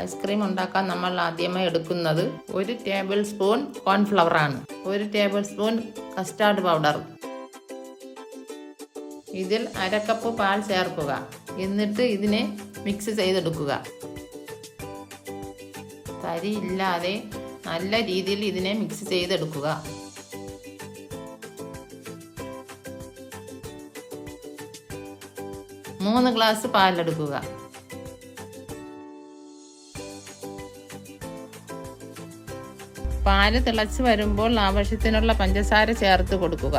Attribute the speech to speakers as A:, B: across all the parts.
A: Ice cream ഉണ്ടാക്കാൻ നമ്മൾ ആദ്യമായി എടുക്കുന്നത് 1 ടേബിൾ സ്പൂൺ കോൺഫ്ലവർ ആണ്, 1 ടേബിൾ സ്പൂൺ കസ്റ്റാർഡ് പൗഡർ, ഇതിൽ 1/2 കപ്പ് പാൽ ചേർക്കുക. എന്നിട്ട് ഇതിനെ മിക്സ് ചെയ്തെടുക്കുക. തരി ഇല്ലാതെ നല്ല രീതിയിൽ ഇതിനെ മിക്സ് ചെയ്തെടുക്കുക. മൂന്ന് ഗ്ലാസ് പാലെടുക്കുക. പാല് തിളച്ച് വരുമ്പോൾ ആവശ്യത്തിനുള്ള പഞ്ചസാര ചേർത്ത് കൊടുക്കുക.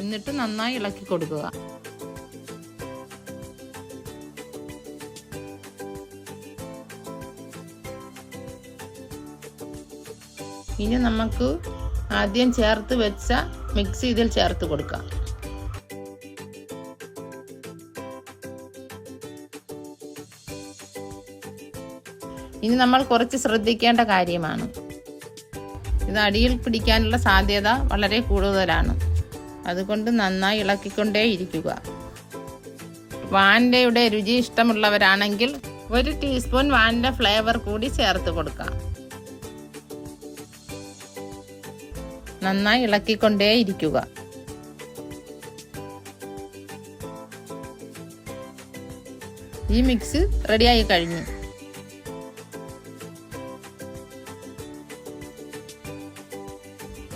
A: എന്നിട്ട് നന്നായി ഇളക്കി കൊടുക്കുക. ഇനി നമുക്ക് ആദ്യം ചേർത്ത് വെച്ച മിക്സ് ഇതിൽ ചേർത്ത് കൊടുക്കാം. ഇനി നമ്മൾ കുറച്ച് ശ്രദ്ധിക്കേണ്ട കാര്യമാണ്. ഇത് അടിയിൽ പിടിക്കാനുള്ള സാധ്യത വളരെ കൂടുതലാണ്. അതുകൊണ്ട് നന്നായി ഇളക്കിക്കൊണ്ടേ ഇരിക്കുക. വാനിലയുടെ രുചി ഇഷ്ടമുള്ളവരാണെങ്കിൽ 1 ടീസ്പൂൺ വാനില ഫ്ലേവർ കൂടി ചേർത്ത് കൊടുക്കാം. നന്നായി ഇളക്കിക്കൊണ്ടേ ഇരിക്കുക. ഈ മിക്സ് റെഡിയായി കഴിഞ്ഞു.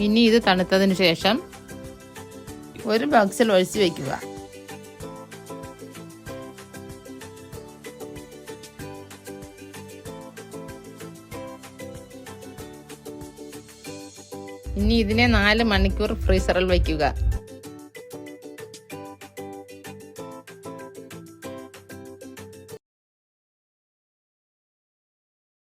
A: ഇനി ഇത് തണുത്തതിന് ശേഷം ഒരു ബോക്സിൽ ഒഴിച്ച് വയ്ക്കുക. ഇനി ഇതിനെ 4 മണിക്കൂർ ഫ്രീസറിൽ വയ്ക്കുക.